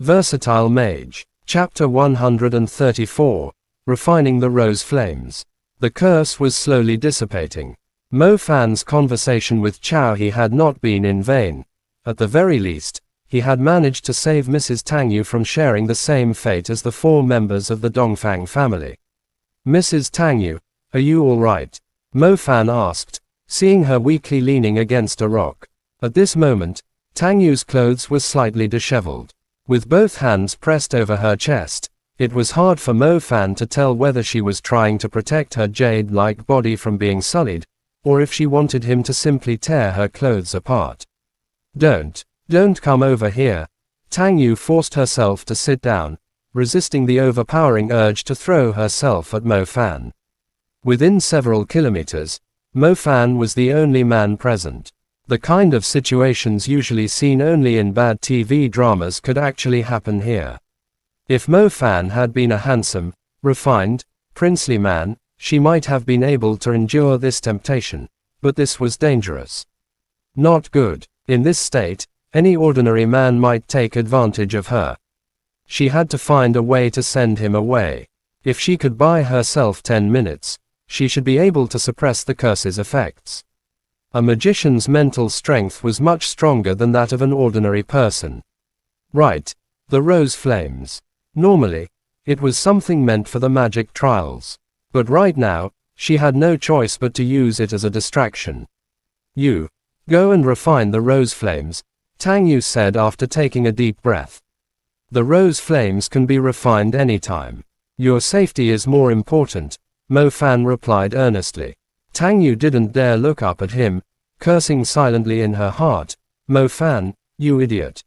Versatile Mage. Chapter 134. Refining the Rose Flames. The curse was slowly dissipating. Mo Fan's conversation with Chao He had not been in vain. At the very least, he had managed to save Mrs. Tang Yu from sharing the same fate as the 4 members of the Dongfang family. "Mrs. Tang Yu, are you all right?" Mo Fan asked, seeing her weakly leaning against a rock. At this moment, Tang Yu's clothes were slightly disheveled. With both hands pressed over her chest, it was hard for Mo Fan to tell whether she was trying to protect her jade-like body from being sullied, or if she wanted him to simply tear her clothes apart. Don't come over here." Tang Yu forced herself to sit down, resisting the overpowering urge to throw herself at Mo Fan. Within several kilometers, Mo Fan was the only man present. The kind of situations usually seen only in bad TV dramas could actually happen here. If Mo Fan had been a handsome, refined, princely man, she might have been able to endure this temptation, but this was dangerous. Not good. In this state, any ordinary man might take advantage of her. She had to find a way to send him away. If she could buy herself 10 minutes, she should be able to suppress the curse's effects. A magician's mental strength was much stronger than that of an ordinary person. Right. The rose flames. Normally, it was something meant for the magic trials. But right now, she had no choice but to use it as a distraction. "You go and refine the rose flames," Tang Yu said after taking a deep breath. "The rose flames can be refined anytime. Your safety is more important," Mo Fan replied earnestly. Tang Yu didn't dare look up at him, cursing silently in her heart. "Mo Fan, you idiot.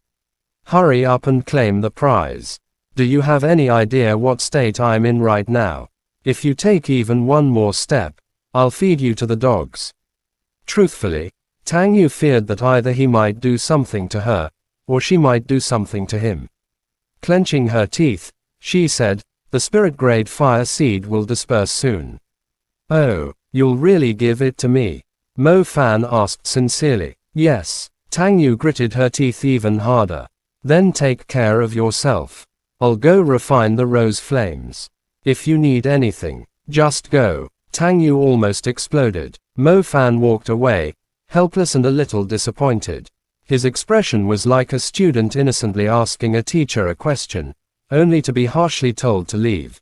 Hurry up and claim the prize. Do you have any idea what state I'm in right now? If you take even one more step, I'll feed you to the dogs." Truthfully, Tang Yu feared that either he might do something to her, or she might do something to him. Clenching her teeth, she said, "The spirit-grade fire seed will disperse soon." "Oh, you'll really give it to me?" Mo Fan asked sincerely. "Yes." Tang Yu gritted her teeth even harder. "Then take care of yourself. I'll go refine the rose flames. If you need anything, just go." Tang Yu almost exploded. Mo Fan walked away, helpless and a little disappointed. His expression was like a student innocently asking a teacher a question, only to be harshly told to leave.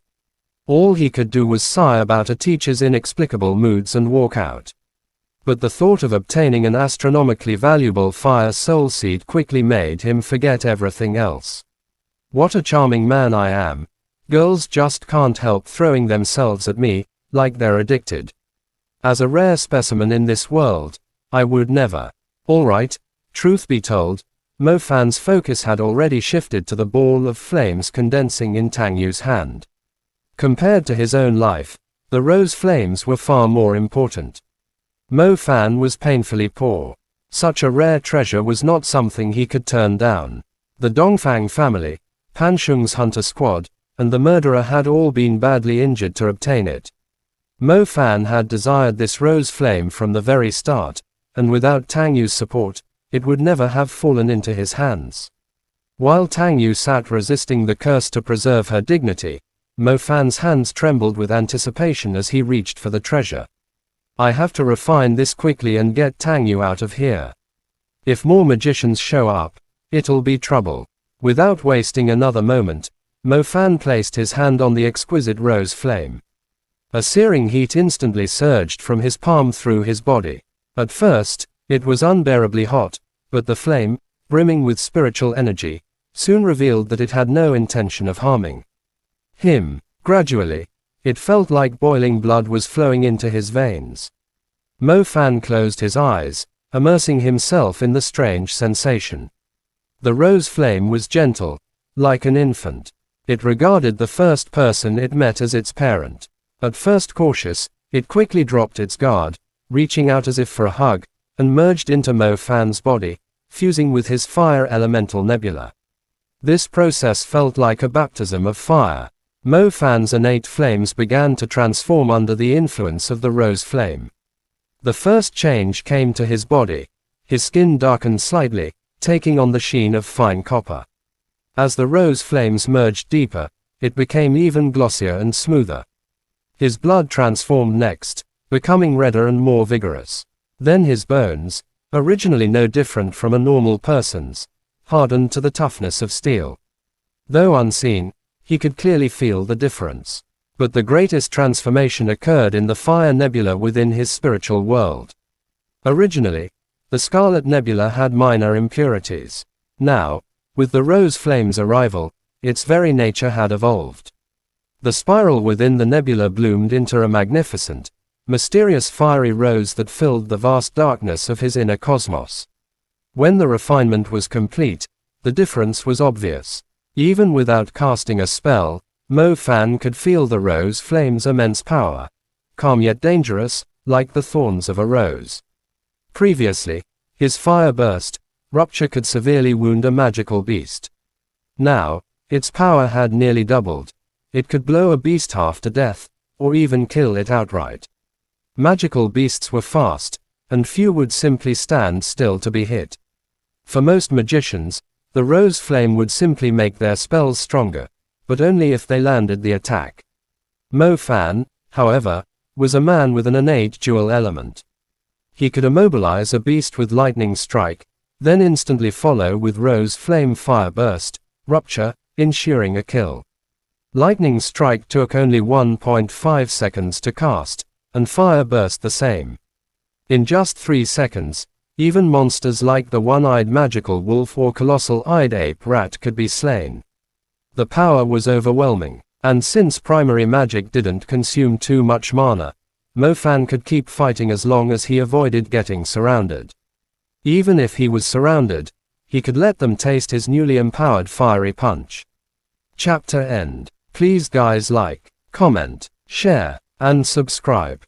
All he could do was sigh about a teacher's inexplicable moods and walk out. But the thought of obtaining an astronomically valuable fire soul seed quickly made him forget everything else. What a charming man I am. Girls just can't help throwing themselves at me, like they're addicted. As a rare specimen in this world, I would never. Alright, truth be told, Mo Fan's focus had already shifted to the ball of flames condensing in Tang Yu's hand. Compared to his own life, the rose flames were far more important. Mo Fan was painfully poor. Such a rare treasure was not something he could turn down. The Dongfang family, Pan Shung's hunter squad, and the murderer had all been badly injured to obtain it. Mo Fan had desired this rose flame from the very start, and without Tang Yu's support, it would never have fallen into his hands. While Tang Yu sat resisting the curse to preserve her dignity, Mo Fan's hands trembled with anticipation as he reached for the treasure. "I have to refine this quickly and get Tang Yu out of here. If more magicians show up, it'll be trouble." Without wasting another moment, Mo Fan placed his hand on the exquisite rose flame. A searing heat instantly surged from his palm through his body. At first, it was unbearably hot, but the flame, brimming with spiritual energy, soon revealed that it had no intention of harming him. Gradually, it felt like boiling blood was flowing into his veins. Mo Fan closed his eyes, immersing himself in the strange sensation. The rose flame was gentle, like an infant. It regarded the first person it met as its parent. At first cautious, it quickly dropped its guard, reaching out as if for a hug, and merged into Mo Fan's body, fusing with his fire elemental nebula. This process felt like a baptism of fire. Mo Fan's innate flames began to transform under the influence of the rose flame. The first change came to his body. His skin darkened slightly, taking on the sheen of fine copper. As the rose flames merged deeper, it became even glossier and smoother. His blood transformed next, becoming redder and more vigorous. Then his bones, originally no different from a normal person's, hardened to the toughness of steel. Though unseen, he could clearly feel the difference. But the greatest transformation occurred in the fire nebula within his spiritual world. Originally, the Scarlet Nebula had minor impurities. Now, with the rose flame's arrival, its very nature had evolved. The spiral within the nebula bloomed into a magnificent, mysterious fiery rose that filled the vast darkness of his inner cosmos. When the refinement was complete, the difference was obvious. Even without casting a spell, Mo Fan could feel the rose flame's immense power, calm yet dangerous, like the thorns of a rose. Previously, his fire burst, rupture could severely wound a magical beast. Now, its power had nearly doubled. It could blow a beast half to death, or even kill it outright. Magical beasts were fast, and few would simply stand still to be hit. For most magicians, the rose flame would simply make their spells stronger, but only if they landed the attack. Mo Fan, however, was a man with an innate dual element. He could immobilize a beast with lightning strike, then instantly follow with rose flame fire burst, rupture, ensuring a kill. Lightning strike took only 1.5 seconds to cast, and fire burst the same. In just 3 seconds, even monsters like the one-eyed magical wolf or colossal-eyed ape rat could be slain. The power was overwhelming, and since primary magic didn't consume too much mana, Mo Fan could keep fighting as long as he avoided getting surrounded. Even if he was surrounded, he could let them taste his newly empowered fiery punch. Chapter end. Please guys like, comment, share, and subscribe.